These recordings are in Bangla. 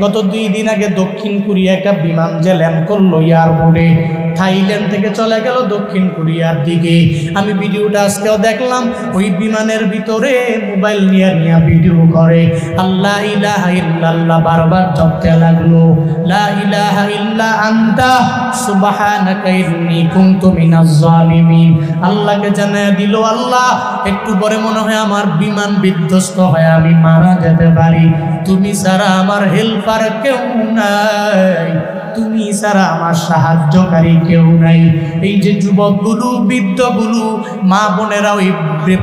গত 2 দিন আগে দক্ষিণ কোরিয়া একটা বিমান যে ল্যান্ড করলো এয়ারপোর্টে, থাইল্যান্ড থেকে চলে গেল দক্ষিণ কোরিয়ার দিকে। আমি ভিডিওটা আজকেও দেখলাম, ওই বিমানের ভিতরে মোবাইল নিয়ে ভিডিও করে আল্লাহ ইলাহা ইল্লাল্লাহ বারবার জপতে লাগলো, লা ইলাহা ইল্লা আনতা সুবহানাকা ইন্নী কুনতু মিনাজ জালিমিন। আল্লাহকে জানায় দিল, আল্লাহ একটু পরে মনে হয় আমার বিমান বিধ্বস্ত হয়ে আমি মারা যেতে পারি, তুমি ছাড়া আমার হেল্পার কেউ নাই, তুমি ছাড়া আমার সাহায্যকারী কেউ নাই। এই যে যুবকগুলো, বৃদ্ধগুলো, মা বোনেরা ওই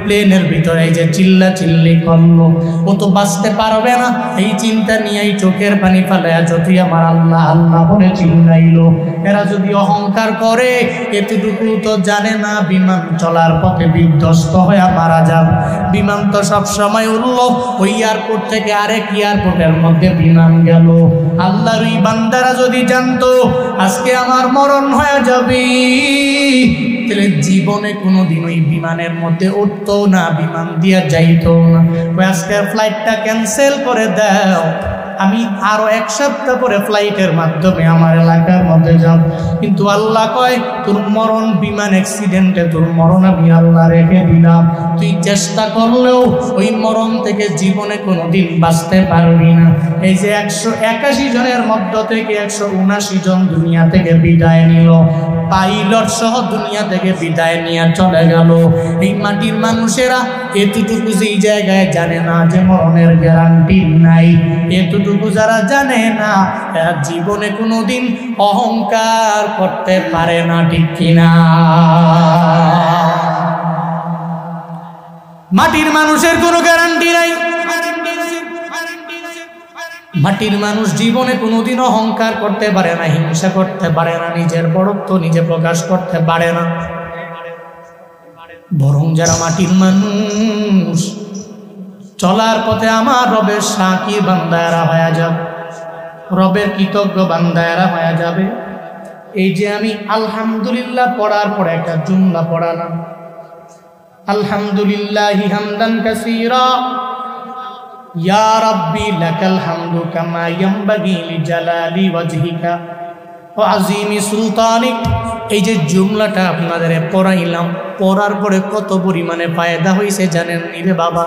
প্লেনের ভিতরে এই যে চিল্লা চিল্লি করলো, ও তো বাঁচতে পারবে না, এই চিন্তা নিয়েই চোখের পানি ফেলায়া যদি আমার আল্লাহ আল্লাহ বলে চিল্লাইলো। এরা যদি অহংকার করে, এতটুকু তো জানে না বিমান চলার পথে বিধ্বস্ত হয়ে মারা যাবে। বিমান তো সবসময় উড়ল, ওই এয়ারপোর্ট থেকে আরেক এয়ারপোর্টের মধ্যে বিমান গেল। আল্লাহর ওই বান্দারা যদি জানতো আজকে আমার মরণ হয়ে যাবে, তাহলে জীবনে কোনোদিন ওই বিমানের মধ্যে উঠতো না, বিমান দিয়া যাইতো না। ওই আজকের ফ্লাইটটা ক্যান্সেল করে দাও, আমি আরো 1 সপ্তাহ পরে ফ্লাইটের মাধ্যমে আমার এলাকার মধ্যে যাব। কিন্তু আল্লাহ কয় তোর মরণ বিমান অ্যাক্সিডেন্টে, তোর মরণ আমি আল্লাহ রেখে দিলাম, তুই চেষ্টা করলেও ওই মরণ থেকে জীবনে কোনোদিন বাঁচতে পারবি না। এই যে 181 জনের মধ্য থেকে 179 জন দুনিয়া থেকে বিদায় নিল, পাইলট সহ দুনিয়া থেকে বিদায় নিয়ে চলে গেল। এই মাটির মানুষেরা এতটুকু যেই জায়গায় জানে না যে মরণের গ্যারান্টি নাই, এতটুকু যারা জানে না এরা জীবনে কোনোদিন অহংকার করতে পারে না, ঠিক কিনা? মাটির মানুষের কোনো গ্যারান্টি নাই। মাটির মানুষ জীবনে কোনোদিন অহংকার করতে পারে না, হিংসা করতে পারে না, নিজের বড়ত্ব নিজে প্রকাশ করতে পারে না। বরং যারা মাটির মানুষ চলার পথে আমার রবের শাকির বান্দারা হয়ে যাবে, রবের কৃতজ্ঞ বান্দারা হয়ে যাবে। এই যে আমি আলহামদুলিল্লাহ পড়ার পরে একটা জুমলা পড়ালাম, আলহামদুলিল্লাহি হামদান কাসীরা ইয়া রাব্বি লাকাল হামদু কামা ইয়ানবাগি লিজালালি ওয়াজহিকা ওয়া আযীমি সুলতানিক। এই যে জুমলাটা আপনাদের পড়াইলাম, পড়ার পরে কত পরিমাণে ফায়দা হয়েছে জানেন নি রে বাবা?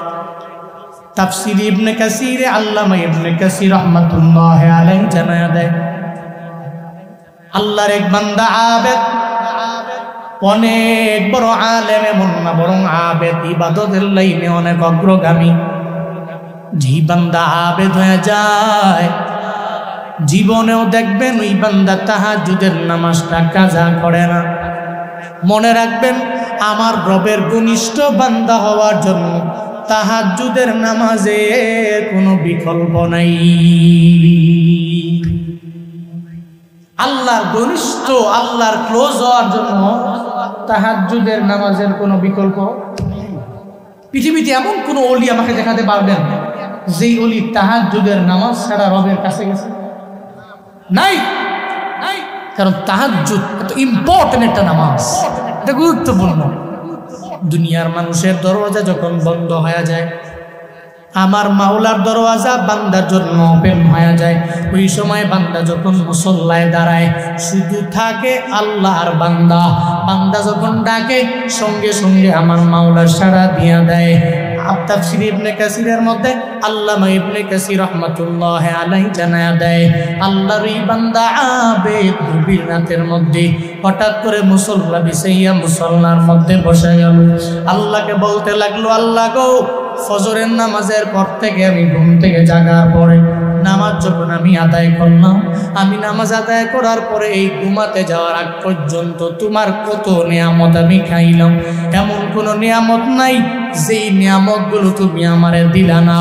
তাফসীর ইবনে কাসীর, আল্লামা ইবনে কাসীর রাহমাতুল্লাহি আলাইহি জানায়া দেয়, আল্লাহর এক বান্দা আবেদ, অনেক বড় আলেম, এমন না বরং আবেদ, ইবাদতের লাইনে অনেক অগ্রগামী। যেই বান্দা আবেদ হয়ে যায়, জীবনেও দেখবেন ওই বান্দা তাহাজ্জুদের নামাজটা কাজা করে না। মনে রাখবেন, আমার রবের ঘনিষ্ঠ বান্দা হওয়ার জন্য তাহাজ্জুদের নামাজের কোনো বিকল্প নাই। আল্লাহর ঘনিষ্ঠ, আল্লাহর ক্লোজ হওয়ার জন্য তাহাজ্জুদের নামাজের কোনো বিকল্প। পৃথিবীতে এমন কোনো ওলি আমাকে দেখাতে পারবেন যেই ওলি তাহাজ্জুদের নামাজ ছাড়া রবের কাছে গেছে? নাই, নাই। কারণ তাহাজ্জুদ এত ইম্পর্টেন্ট একটা নামাজ, এটা গুরুত্বপূর্ণ। দুনিয়ার মানুষের দরওয়াজা যখন বন্ধ হয়ে যায়, আমার মাওলার দরওয়াজা বান্দার জন্য ওপেন হয়ে যায়। ওই সময় বান্দা যখন মুসল্লায় দাঁড়ায়, শুধু থাকে আল্লাহ আর বান্দা। বান্দা যখন ডাকে, সঙ্গে সঙ্গে আমার মাওলা সাড়া দিয়া দেয়। তাফসীর ইবনে কাসীরের মধ্যে আল্লামা ইবনে কাসীর রাহমাতুল্লাহি আলাইহি জানায়া দেয়, আল্লাহর এই বান্দা আবেদ গভীর রাতের মধ্যে হঠাৎ করে মুসল্লা বিছাইয়া মুসল্লার মধ্যে বসে গেল। আল্লাহকে বলতে লাগলো, আল্লাহ গো, ফজরের নামাজের পর থেকে আমি ঘুম থেকে জাগার পরে নামাজ যখন আমি আদায় করলাম, আমি নামাজ আদায় করার পরে এই ঘুমাতে যাওয়ার আগ পর্যন্ত তোমার কত নিয়ামত আমি খাইলাম। এমন কোনো নিয়ামত নাই যেই নিয়ামতগুলো তুমি আমারে দিলা না।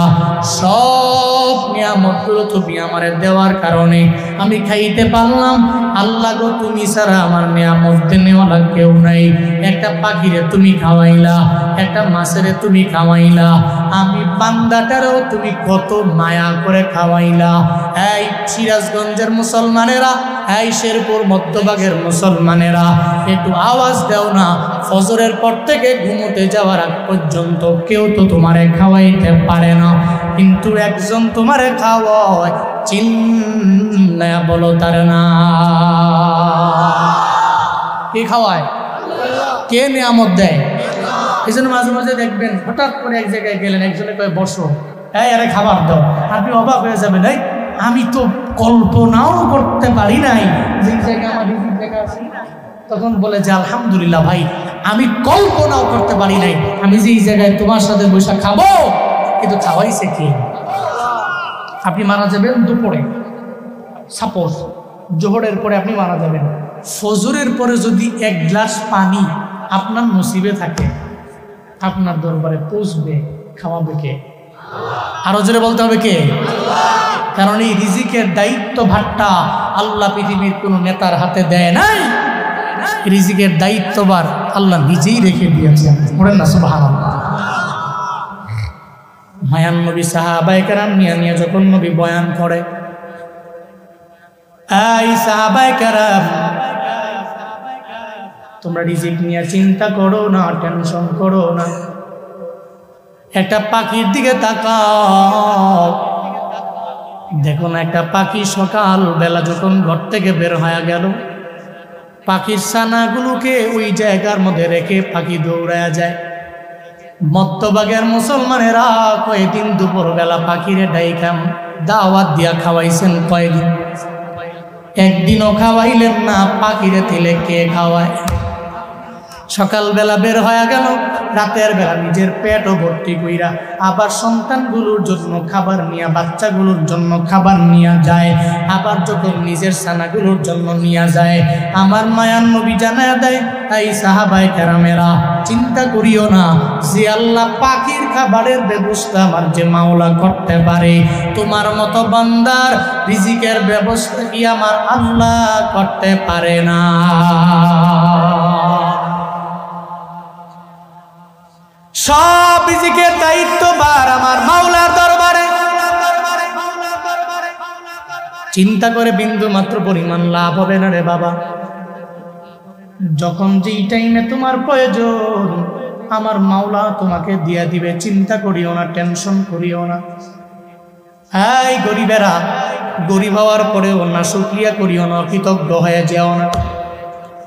সব নিয়ামতগুলো তুমি আমারে দেওয়ার কারণে আমি খাইতে পারলাম। আল্লাহ গো, তুমি ছাড়া আমার নিয়ামত দেনেওয়ালা কেউ নাই। একটা পাখিরে তুমি খাওয়াইলা, একটা মাছেরে তুমি খাওয়াইলা, আমি বান্দাটারেও তুমি কত মায়া করে খাওয়াইলা। এই সিরাজগঞ্জের মুসলমানেরা, এই শেরপুর মধ্যভাগের মুসলমানেরা, একটু আওয়াজ দাও না। ফজরের পর থেকে ঘুমোতে যাওয়ার আগ পর্যন্ত কেউ তো তোমারে খাওয়াইতে পারে না, কিন্তু একজন তোমারে খাওয়ায়। চিল্লায়া বলো তার নাম। কে খাওয়ায়? কে নিয়ামত দেয়? এই জন্য মাঝে মাঝে দেখবেন হঠাৎ করে এক জায়গায় গেলেন, একজনে কয়ে বসো, এই আরে খাবার দাও, আপনি অবাক হয়ে যাবেন, এই আমি তো কল্পনাও করতে পারি নাই যে জায়গায় আমার রিজিক লেখা আছে। তখন বলে যে আলহামদুলিল্লাহ ভাই, আমি কল্পনাও করতে পারি নাই আমি যে এই জায়গায় তোমার সাথে বসে খাবো, কিন্তু খাওয়াইছে কে? আপনি মারা যাবেন দুপুরে, সাপোজ জোহরের পরে আপনি মারা যাবেন, ফজরের পরে যদি এক গ্লাস পানি আপনার নসিবে থাকে, আপনার দরবারে পৌঁছবে, খাওয়াবে কে? আরো জোরে বলতে হবে কে? কারণ এই রিজিকের দায়িত্ব ভারটা আল্লাহ পৃথিবীর কোন নেতার হাতে দেয় নাই, রিজিকের দায়িত্ববার আল্লাহ নিজেই রেখে দিয়েছেন। বলেন না সুবহানাল্লাহ। মায়ান নবী সাহাবায়ে কেরাম নিয়ে যখন নবী বয়ান করে, এই সাহাবায়ে কেরাম তোমরা রিজিক নিয়ে চিন্তা করো না, টেনশন করো না, একটা পাখির দিকে তাকাও, দেখো না একটা পাখি সকাল বেলা যখন ঘর থেকে বের হয়ে গেল, পাখির ছানাগুলোকে ওই জায়গার মধ্যে রেখে পাখি দৌড়ায়া যায়। মধ্যভাগের মুসলমানেরা কয়েকদিন দুপুর বেলা পাখিরে ডাইকাম দাওয়াত দিয়া খাওয়াইছেন, কয়েকদিন একদিনও খাওয়াইলেন না, পাখিরে তেলে কে খাওয়ায়? সকালবেলা বের হয়ে গেল, রাতের বেলা নিজের পেটও ভর্তি কইরা আবার সন্তানগুলোর জন্য খাবার নিয়ে, বাচ্চাগুলোর জন্য খাবার নিয়ে যায়, আবার যখন নিজের ছানাগুলোর জন্য নিয়ে যায়, আমার মায়ার নবী জানায়া দেয়, এই সাহাবায়ে কেরামেরা চিন্তা করিও না, যে আল্লাহ পাখির খাবারের ব্যবস্থা আমার যে মাওলা করতে পারে, তোমার মতো বান্দার রিজিকের ব্যবস্থা কি আমার আল্লাহ করতে পারে না? সব রিজিকের দায়িত্বভার আমার মাওলার দরবারে। চিন্তা করে বিন্দু মাত্র পরিমাণ লাভ হবে না রে বাবা। যখন যেই টাইমে তোমার প্রয়োজন আমার মাওলা তোমাকে দিয়া দিবে, চিন্তা করিও না, টেনশন করিও না। এই গরিবেরা, গরিব হওয়ার পরেও না শুকরিয়া করিও না, কৃতজ্ঞ হয়ে যেও না।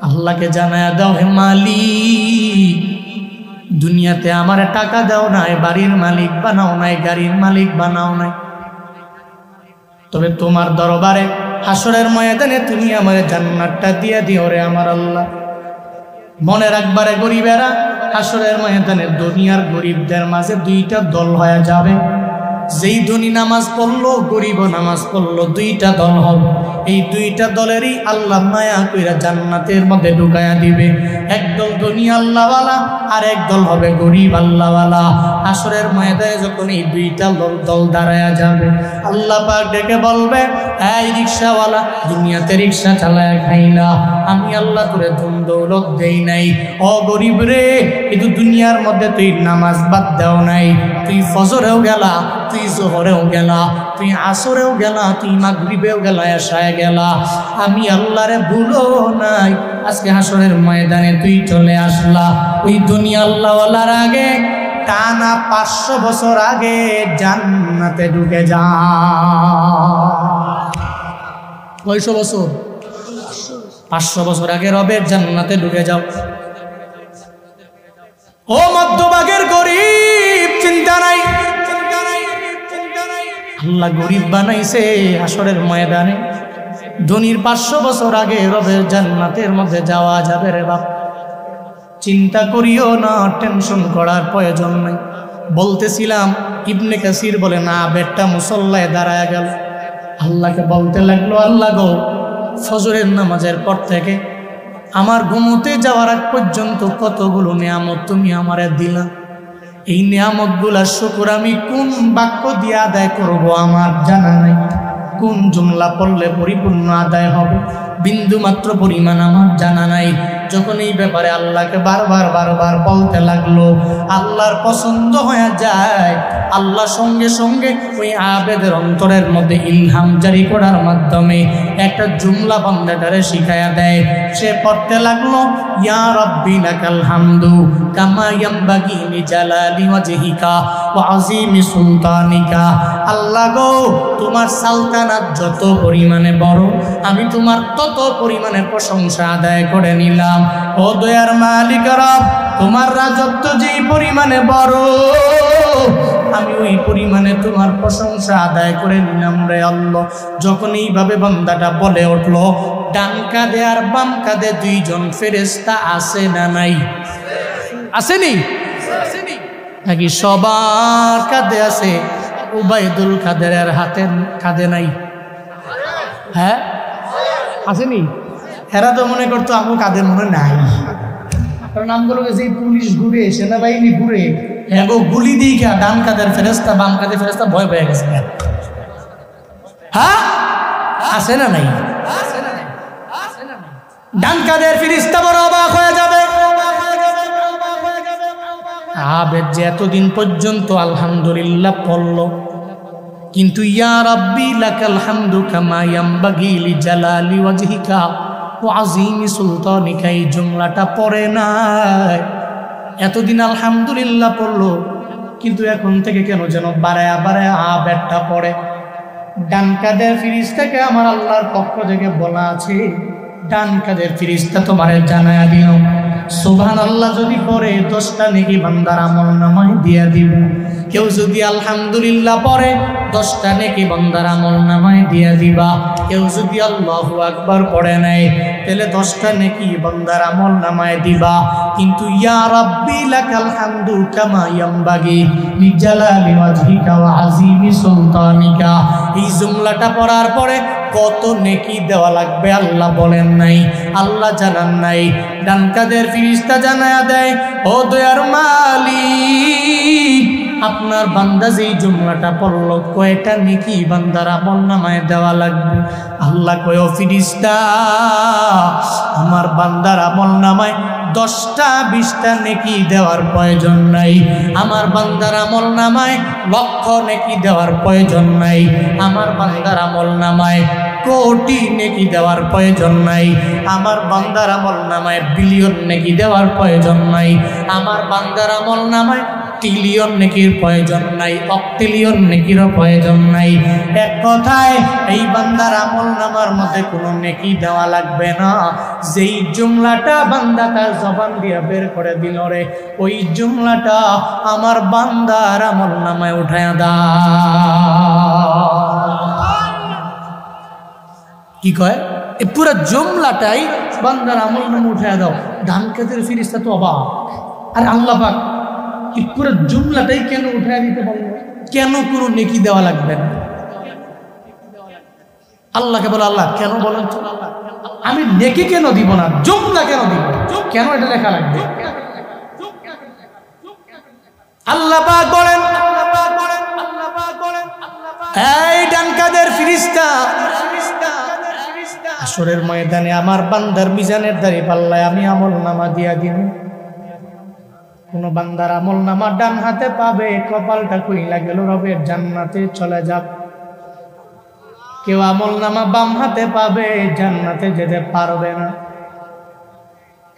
আল্লাহকে জানায়া দাও, হে মালিক দুনিয়াতে আমার টাকা দাও নাই, বাড়ির মালিক বানাও নাই, গাড়ির মালিক বানাও নাই, তবে তোমার দরবারে হাসরের ময়দানে তুমি আমার জান্নাতটা দিয়ে দিও রে আমার আল্লাহ। মনে রাখবারে গরিবেরা, হাসরের ময়দানে দুনিয়ার গরিবদের মাঝে দুইটা দল হয়ে যাবে। যেই ধনী নামাজ পড়লো, গরিব নামাজ পড়লো, দুইটা দল হবে। এই দুইটা দলেরই আল্লাহ মায়া কইরা জান্নাতের মধ্যে ঢুকায়া দিবে। একদল ধনী আল্লাহওয়ালা আর এক দল হবে গরিব আল্লাহওয়ালা। হাসরের ময়দানে যখন এই দুইটা দল দাঁড়ায়া যাবে, আল্লাহ পাক ডেকে বলবে, এই রিকশাওয়ালা, দুনিয়াতে রিকশা চালায়া খাইলা, আমি আল্লাহ তোরে ধন দৌলত দেই নাই। ও গরিব রে, কিন্তু দুনিয়ার মধ্যে তুই নামাজ বাদ দেও নাই, তুই ফজরেও গেলা, তুই জোহরেও গেলা, তুই আসরেও গেলা, তুই মাগরিবেও গেলা, এশায় গেলা, আমি আল্লাহরে ভুলো নাই। আজকে হাসরের ময়দানে তুই চলে আসলা ওই দুনিয়া আল্লাহওয়ালার আগে, টানা 500 বছর আগে জান্নাতে ঢুকে যা। কয়শো বছর? 500 বছর আগে রবের জান্নাতে ঢুকে যাও। ও মধ্যভাগের গরিব, চিন্তা নাই, আল্লাহ গরিব বানাইছে হাসরের ময়দানে। ধনীর 500 বছর আগে রবের জান্নাতের মধ্যে যাওয়া যাবে রে বাপ। চিন্তা করিও না, টেনশন করার প্রয়োজন নেই। বলতেছিলাম ইবনে কাসির বলে, না বেটা মুসল্লায় দাঁড়ায় গেল, আল্লাহকে বলতে লাগলো, আল্লাহ গো, ফজরের নামাজের পর থেকে আমার ঘুমোতে যাওয়ার আগ পর্যন্ত কতগুলো নিয়ামত তুমি আমারে দিলা, এই নিয়ামতগুলার শুকর আমি কোন বাক্য দিয়ে আদায় করব আমার জানা নাই, কোন জুমলা পড়লে পরিপূর্ণ আদায় হবে বিন্দু মাত্র পরিমাণ আমার জানা নাই। যখন এই ব্যাপারে আল্লাহকে বারবার বলতে লাগলো, আল্লাহর পছন্দ হয়ে যায়। আল্লাহ সঙ্গে সঙ্গে ওই আবেদের অন্তরের মধ্যে ইলহাম জারি করার মাধ্যমে একটা জুমলা বান্দাটারে শিখায়া দেয়। সে পড়তে লাগলো, ইয়া রাব্বি লাকাল হামদু কামা ইয়ামবাগি লিজালালি ওয়াজহিকা ওয়া আযীমি সুলতানিকা। আল্লাহ গো, তোমার সালতানাত যত পরিমাণে বড়, আমি তোমার তত পরিমাণে প্রশংসা আদায় করে নিলাম। ও দয়ার মালিক রব, তোমার রাজত্ব যেই পরিমাণে বড়, আমি ওই পরিমাণে তোমার প্রশংসা আদায় করে নিলাম রে আল্লাহ। যখন এইভাবে বান্দাটা বলে উঠলো, ডান কাঁধে আর বাম কাঁধে দুইজন ফেরেশতা আছে না নাই? আসেনি নাকি? সবার কাঁধে আছে, উবাইদুল কাদের হাতের কাঁধে নাই? হ্যাঁ আসেনি? এরা তো মনে করতো আমার কাঁধে মনে নাই, কারণ আমগুলো যে পুলিশ ঘুরে, সেনাবাহিনী ঘুরে, এগো গুলি দিয়ে ডান কাঁধের ফেরেশতা বাম কাঁধের ফেরেশতা ভয় পেয়ে গেছে। হ্যাঁ আছে না নাই? ডান কাঁধের ফেরেশতা বড় অবাক হয়ে যাবে, আবেদ যে এতদিন পর্যন্ত আলহামদুলিল্লাহ পড়ল, কিন্তু ইয়া রাব্বি লাকাল হামদু কামা ইয়ামবাগি লিজালালি ওয়াজহিকা ওয়া আযীমি সুলতানিকা এই জুমলাটা পড়ে নাই। এতদিন আলহামদুলিল্লাহ পড়লো, কিন্তু এখন থেকে কেন যেন বাড়ায়া বাড়ায়া আবেদটা পড়ে। ডান কাঁধের ফেরেশতাকে আমার আল্লাহর পক্ষ থেকে বলা আছে, ডান কাঁধের ফেরেশতা তোমারে জানায়া দিল, সুবহানাল্লাহ যদি পড়ে 10টা নেকি বান্দার আমল নামায় দিয়া দিব। কেউ যদি আলহামদুলিল্লাহ পড়ে 10টা নেকি বান্দার আমল নামায় দিয়া দিবা। কেউ যদি আল্লাহু আকবার পড়ে নেয়, তাহলে 10টা নেকি বান্দার আমল নামায় দিবা। কিন্তু ইয়া রাব্বি লাকাল হামদু কামা ইয়ামবাগি লিজালালি ওয়াজহিকা ওয়া আযীমি সুলতানিকা, এই জুমলাটা পড়ার পরে কত নেকি দেওয়া লাগবে আল্লাহ বলেন নাই, আল্লাহ জানান নাই। ডান কাঁধের ফেরেশতা জানায়া দেয়, ও দয়ার মালিক, আপনার বান্দা যেই জুমলাটা পড়ল কয়টা নেকি বান্দার আমল নামায় দেওয়া লাগবে? আল্লাহ কয়, ও ফেরেশতা, আমার বান্দার আমল নামায় 10টা 20টা নেকি দেওয়ার প্রয়োজন নাই। আমার বান্দার আমল নামায় লক্ষ নেকি দেওয়ার প্রয়োজন নাই। আমার বান্দার আমল নামায় কোটি নেকি দেওয়ার প্রয়োজন নাই। আমার বান্দার আমল নামায় বিলিয়ন নেকি দেওয়ার প্রয়োজন নাই। আমার বান্দার আমল নামায় ট্রিলিয়ন নেকির প্রয়োজন নাই, অক্টিলিয়ন নেকিরও প্রয়োজন নাই। এক কথায় এই বান্দার আমল নামার মধ্যে কোনো নেকি দেওয়া লাগবে না। যেই জুমলাটা বান্দা তার জবান দিয়ে বের করে দিল রে, ওই জুমলাটা আমার বান্দার আমল নামায় উঠায়া দাও। কি কয়? এই পুরো জুমলাটাই বান্দার আমল নামে উঠায়া দাও। ডান কাঁধের ফেরেশতা তো অবাক, আর আল্লাহ পাক এই পুরো জুমলাটাই কেন উঠায় দিতে পারলো? কেন কোনো নেকি দেওয়া লাগবে না? আল্লাহকে বলে, আল্লাহ কেন বলেন তো, আমি নেকি কেন দিব না, জুমলা কেন দিব, কেন এটা লেখা লাগবে? আল্লাহ পাক বলেন, এই ডান কাঁধের ফেরেশতা, হাসরের ময়দানে আমার বান্দার মিজানের দাঁড়ি পাল্লায় আমি আমল নামা দিয়া দিব। কোন বান্দার আমল নামা ডান হাতে পাবে, কপালটা কইলা গেল রবের জান্নাতে চলে যাক। কেউ আমল নামা বাম হাতে পাবে, জান্নাতে যেতে পারবে না।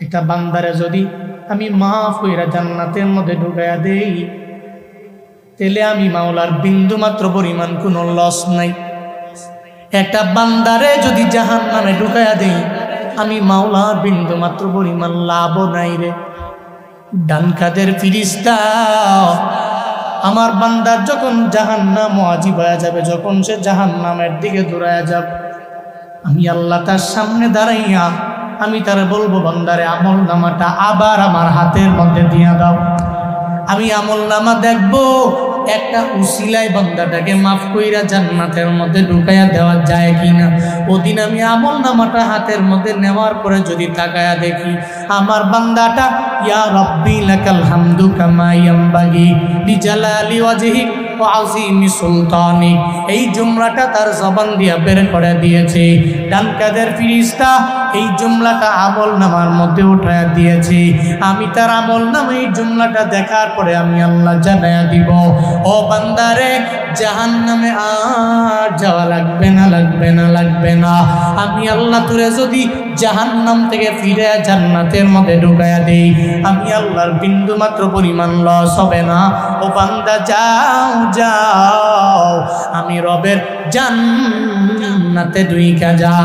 এটা বান্দারে যদি আমি মাফ কইরা জান্নাতের মধ্যে ঢুকাইয়া দেই, তাহলে আমি মাওলার বিন্দু মাত্র পরিমাণ কোনো লস নাই। একটা বান্দারে যদি জাহান্নামে ঢুকাইয়া দেই, আমি মাওলার বিন্দু মাত্র পরিমাণ লাভ নাই রে। ডান কাঁধের ফেরেশতা আমার বান্দার যখন জাহান্নাম ওয়াজিব হয়ে যাবে, যখন সে জাহান্নামের দিকে দৌড়ায়া যাবে, আমি আল্লাহ তার সামনে দাঁড়াইয়া আমি তারে বলবো, বান্দারে আমল নামাটা আবার আমার হাতের মধ্যে দিয়া দাও। আমি আমল নামা দেখবো একটা উসিলায় বান্দাটাকে মাফ কইরা জান্নাতের মধ্যে ঢুকাইয়া দেওয়া যায় কিনা। ওদিন আমি আমল নামাটা হাতের মধ্যে নেওয়ার পরে যদি তাকায়া দেখি আমার বান্দাটা ইয়া রাব্বি লাকাল হামদু কামা ইয়ামবাগি লিজালালি ওয়াজহিক ওয়া আযীমি সুলতানিক, এই জুমলাটা তার জবান দিয়া বের করে দিয়েছে। ডান কাঁধের ফেরেশতা এই জুমলাটা আমল নামার মধ্যে উঠায়া দিয়েছি। আমি তার আমল নামে এই জুমলাটা দেখার পরে আমি আল্লাহ জানায়া দিব, ও বান্দারে জাহান্নামে আর যাওয়া লাগবে না, লাগবে না, লাগবে না। আমি আল্লাহ তোরে যদি জাহান্নাম থেকে ফিরে জান্নাতের মধ্যে ঢুকায়া দেই, আমি আল্লাহর বিন্দু মাত্র পরিমাণ লস হবে না। ও বান্দা যাও যাও, আমি রবের জান্নাতে ঢুইকা যাও।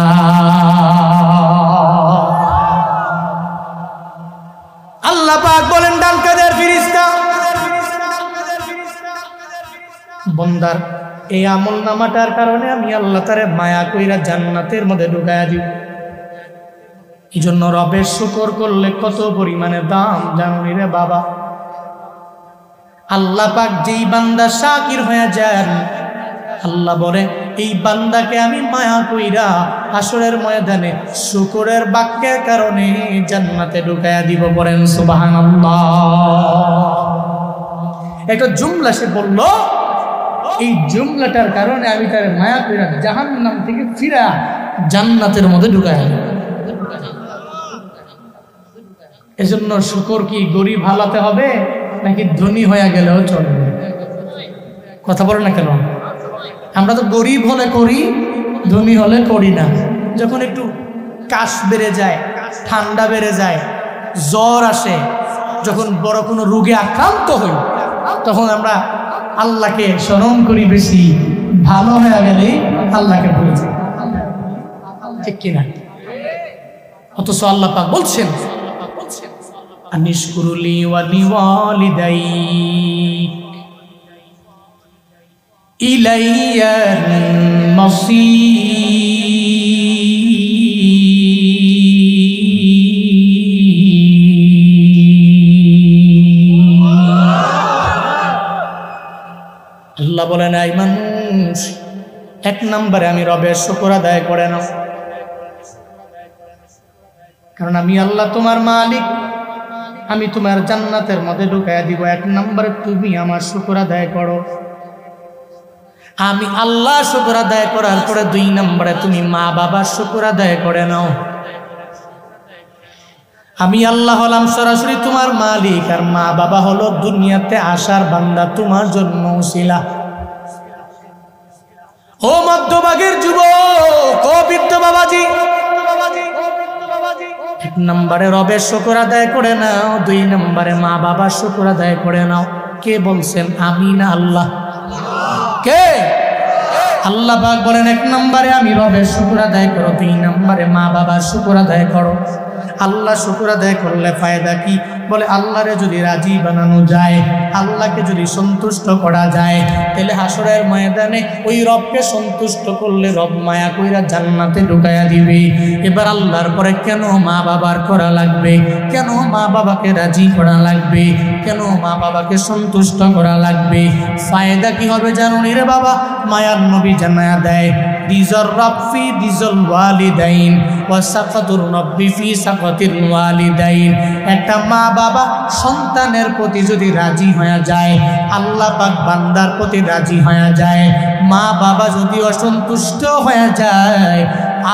আল্লাহ পাক বলেন ডান কাদের ফেরেশতা, বান্দার এই আমল নামাটার কারণে আমি আল্লাহ তারে মায়া কইরা জান্নাতের মধ্যে ঢুকায়া দিব। এই জন্য রবের শুকর করলে কত পরিমাণে দাম জানি রে বাবা। আল্লাহ পাক যেই বান্দা শাকির হয়ে যান, আল্লাহ বলে এই বান্দাকে আমি মায়া কইরা হাসরের ময়দানে শুকরের বাক্যের কারণে জান্নাতে ঢুকায়া দিব। বলেন সুবহানাল্লাহ। একটা জুমলা সে বলল, এই জুমলাটার কারণে আমি তার মায়া কইরা জাহান্নাম থেকে ফিরা জান্নাতের মধ্যে ঢুকায়া দিব। এজন্য শুকর কি গরিব হালাতে হবে নাকি ধনী হয়ে গেলেও চলবে? কথা বলো না কেন? আমরা তো গরিব হলে করি, ধনী হলে করি না। যখন একটু কাশ বেড়ে যায়, ঠান্ডা বেড়ে যায়, জ্বর আসে, যখন বড় কোনো রোগে আক্রান্ত হই, তখন আমরা আল্লাহকে স্মরণ করি বেশি। ভালো হয়ে গেলে আল্লাহকে ভুলে যাই, ঠিক কিনা? অথচ আল্লাহ পাক বলছেন আনিশকুরুলি ওয়া লিওয়ালিদাইক ইলাইয়ার মাসীর। আল্লাহ বলেন এই মানুষ, এক নম্বরে আমি রবের শুকর আদায় করে নাও, কারণ আমি আল্লাহ তোমার মালিক, আমি তোমার জান্নাতের মধ্যে ঢুকাইয়া দিব। এক নম্বরে তুমি আমার শুকর আদায় করো। আমি আল্লাহ শুকর আদায় করার পরে দুই নম্বরে তুমি মা বাবার শুকর আদায় করে নাও। আমি আল্লাহ হলাম সরাসরি তোমার মালিক, আর মা বাবা হলো দুনিয়াতে আসার বান্দা, তোমার জন্ম উসিলা। ও মধ্যভাগের যুবক, ও বৃদ্ধ বাবাজি, এক নম্বরে রবের শুকর আদায় করে নাও, দুই নম্বরে মা বাবার শুকর আদায় করে নাও। কে বলছেন? আমি না আল্লাহ? কে? আল্লাহ পাক বলেন এক নম্বরে আমি রবের শুকর আদায় করো, দুই নম্বরে মা বাবার শুকর আদায় করো। আল্লাহ শুকর আদায় করলে ফায়দা কি? বলে আল্লাহরে যদি রাজি বানানো যায়, আল্লাহকে যদি সন্তুষ্ট করা যায়, তাহলে হাসরের ময়দানে ওই রবকে সন্তুষ্ট করলে রব মায়া কইরা জান্নাতে ঢুকায়া দিবে। এবার আল্লাহর পরে কেন মা বাবার করা লাগবে? কেন মা বাবাকে রাজি করা লাগবে? কেন মা বাবাকে সন্তুষ্ট করা লাগবে? ফায়দা কি হবে জানো রে বাবা? মায়ার নবী জানায়া দেয়, দিজর রব্বি দিজল ওয়ালিদাইন ওয়া সাকাতুর রব্বি ফি সাকাতিল ওয়ালিদাইন। একটা মা বাবা সন্তানের প্রতি যদি রাজি হয়ে যায়, আল্লাহ পাক বান্দার প্রতি রাজি হয়ে যায়। মা বাবা যদি অসন্তুষ্ট হয়ে যায়,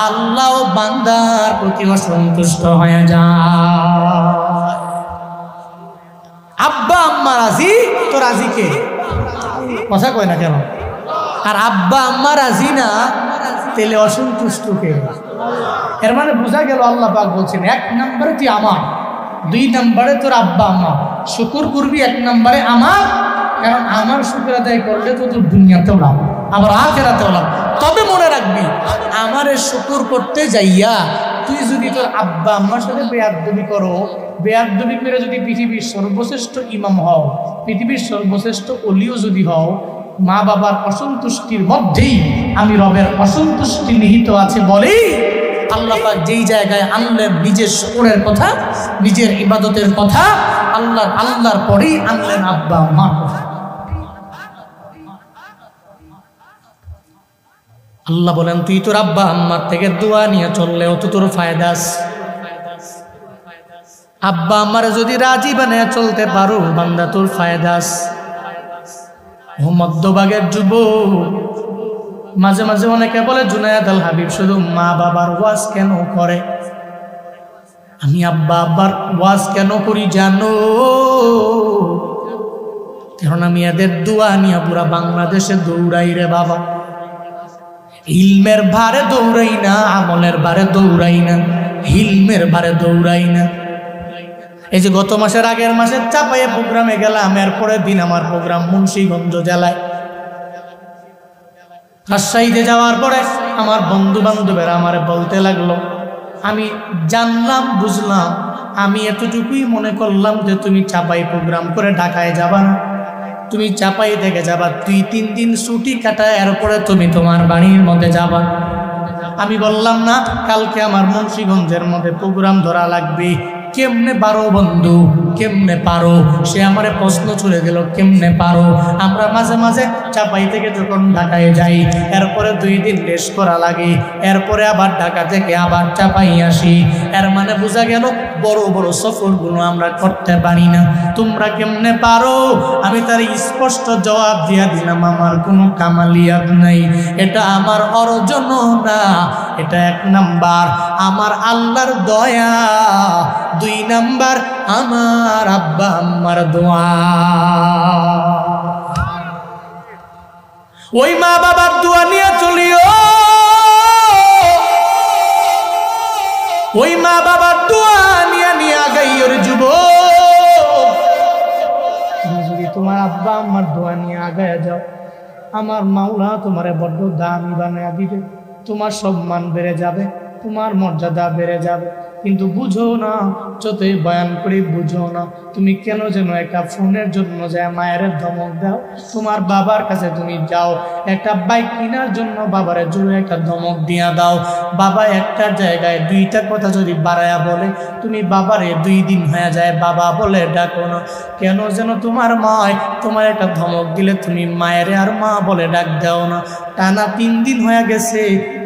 আল্লাহ বান্দার প্রতি অসন্তুষ্ট হয়ে যায়। আব্বা আম্মা রাজি তো রাজি কে? কথা কয় না কেন? আর আব্বা আম্মা রাজি না, তাহলে অসন্তুষ্ট কে? এর মানে বোঝা গেল আল্লাহ পাক বলছেন এক নম্বরে তুই আমার, দুই নম্বরে তোর আব্বা আম্মা। শুকর করবি এক নম্বরে আমার, কারণ আমার শুকর আদায় করলে তো তোর দুনিয়াতেও লাভ, আবার আখিরাতেও লাভ। তবে মনে রাখবি, আমারে শুকর করতে যাইয়া তুই যদি তোর আব্বা আম্মার সাথে বেয়াদবি করো, বেয়াদবি করে যদি পৃথিবীর সর্বশ্রেষ্ঠ ইমাম হও, পৃথিবীর সর্বশ্রেষ্ঠ ওলিও যদি হও, মা বাবার অসন্তুষ্টির মধ্যেই আমি রবের অসন্তুষ্টি নিহিত আছে বলেই আল্লাহ পাক যেই জায়গায় আনলেন নিজের শুকরের কথা, নিজের ইবাদতের কথা, আল্লাহর পরেই আনলেন আব্বা আম্মার কথা। আল্লাহ বলেন তুই তোর আব্বা আম্মার থেকে দোয়া নিয়ে চললেও তো তোর ফায়দা আছে। আব্বা আম্মারে যদি রাজি বানিয়ে চলতে পারো বান্দা, তোর ফায়দা আছে। ও মধ্যভাগের যুবক, মাঝে মাঝে অনেকে বলে জুনায়েদ আল হাবিব শুধু মা বাবার ওয়াজ কেন করে? আমি আব্বা আব্বার ওয়াজ কেন করি জানো? কারণ আমি এদের দোয়া নিয়ে পুরা বাংলাদেশে দৌড়াই রে বাবা। ইলমের ভারে দৌড়াই না, আমলের ভারে দৌড়াই না, হিলমের ভারে দৌড়াই না। এই যে গত মাসের আগের মাসে চাপাইয়ে প্রোগ্রামে গেলাম, এরপরের দিন আমার প্রোগ্রাম মুন্সিগঞ্জ জেলায়। রাজশাহীতে যাওয়ার পরে আমার বন্ধু বান্ধবেরা আমার বলতে লাগলো, আমি জানলাম বুঝলাম, আমি এতটুকুই মনে করলাম যে তুমি চাপাই প্রোগ্রাম করে ঢাকায় যাবা না, তুমি চাপাই থেকে যাবা 2-3 দিন ছুটি কাটায় এরপরে তুমি তোমার বাড়ির মধ্যে যাবা। আমি বললাম না, কালকে আমার মুন্সিগঞ্জের মধ্যে প্রোগ্রাম ধরা লাগবে। কেমনে পারো বন্ধু, কেমনে পারো? সে আমারে প্রশ্ন ছুড়ে দিল, কেমনে পারো? আমরা মাঝে মাঝে চাপাই থেকে যখন ঢাকায় যাই, এরপরে 2 দিন রেস্ট করা লাগে, এরপরে আবার ঢাকা থেকে আবার চাপাই আসি। এর মানে বোঝা গেল বড় বড় সফরগুলো আমরা করতে পারি না। তোমরা কেমনে পারো? আমি তার স্পষ্ট জবাব দিয়া দিলাম, আমার কোনো কামালিয়াত নাই, এটা আমার অর্জন না। এটা 1 নাম্বার আমার আল্লাহর দয়া, 2 নাম্বার আমার আব্বা আম্মার দোয়া। ওই মা বাবার দোয়া নিয়ে চলিও, ওই মা বাবার দোয়া নিয়ে আগাইও রে যুবক। তুমি যদি তোমার আব্বা আম্মার দোয়া নিয়ে আগায় যাও, আমার মাওলা তোমারে বড্ড দামি বানায় দিবে, তোমার সম্মান বেড়ে যাবে, তোমার মর্যাদা বেড়ে যাবে। কিন্তু বুঝো না, যতই বয়ান করি বুঝো না। তুমি কেন যেন একটা ফোনের জন্য যায় মায়ের ধমক দাও। তোমার বাবার কাছে তুমি যাও, একটা বাইক কেনার জন্য বাবারে জোরে একটা ধমক দিয়া দাও। বাবা একটা জায়গায় 2টা কথা যদি বাড়ায়া বলে, তুমি বাবারে 2 দিন হয়ে যায় বাবা বলে ডাকো না। কেন যেন তোমার মায় তোমার একটা ধমক দিলে তুমি মায়ের আর মা বলে ডাক দাও না। টানা 3 দিন হয়ে গেছে,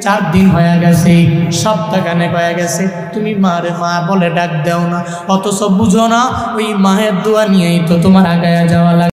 4 দিন হয়ে গেছে, সপ্তাহখানেক হয়ে গেছে, তুমি মারে মা বলে ডাক দাও না। অথচ বুঝো না, ওই মায়ের দোয়া নিয়েই তো তোমার আগায়া যাওয়া লাগে।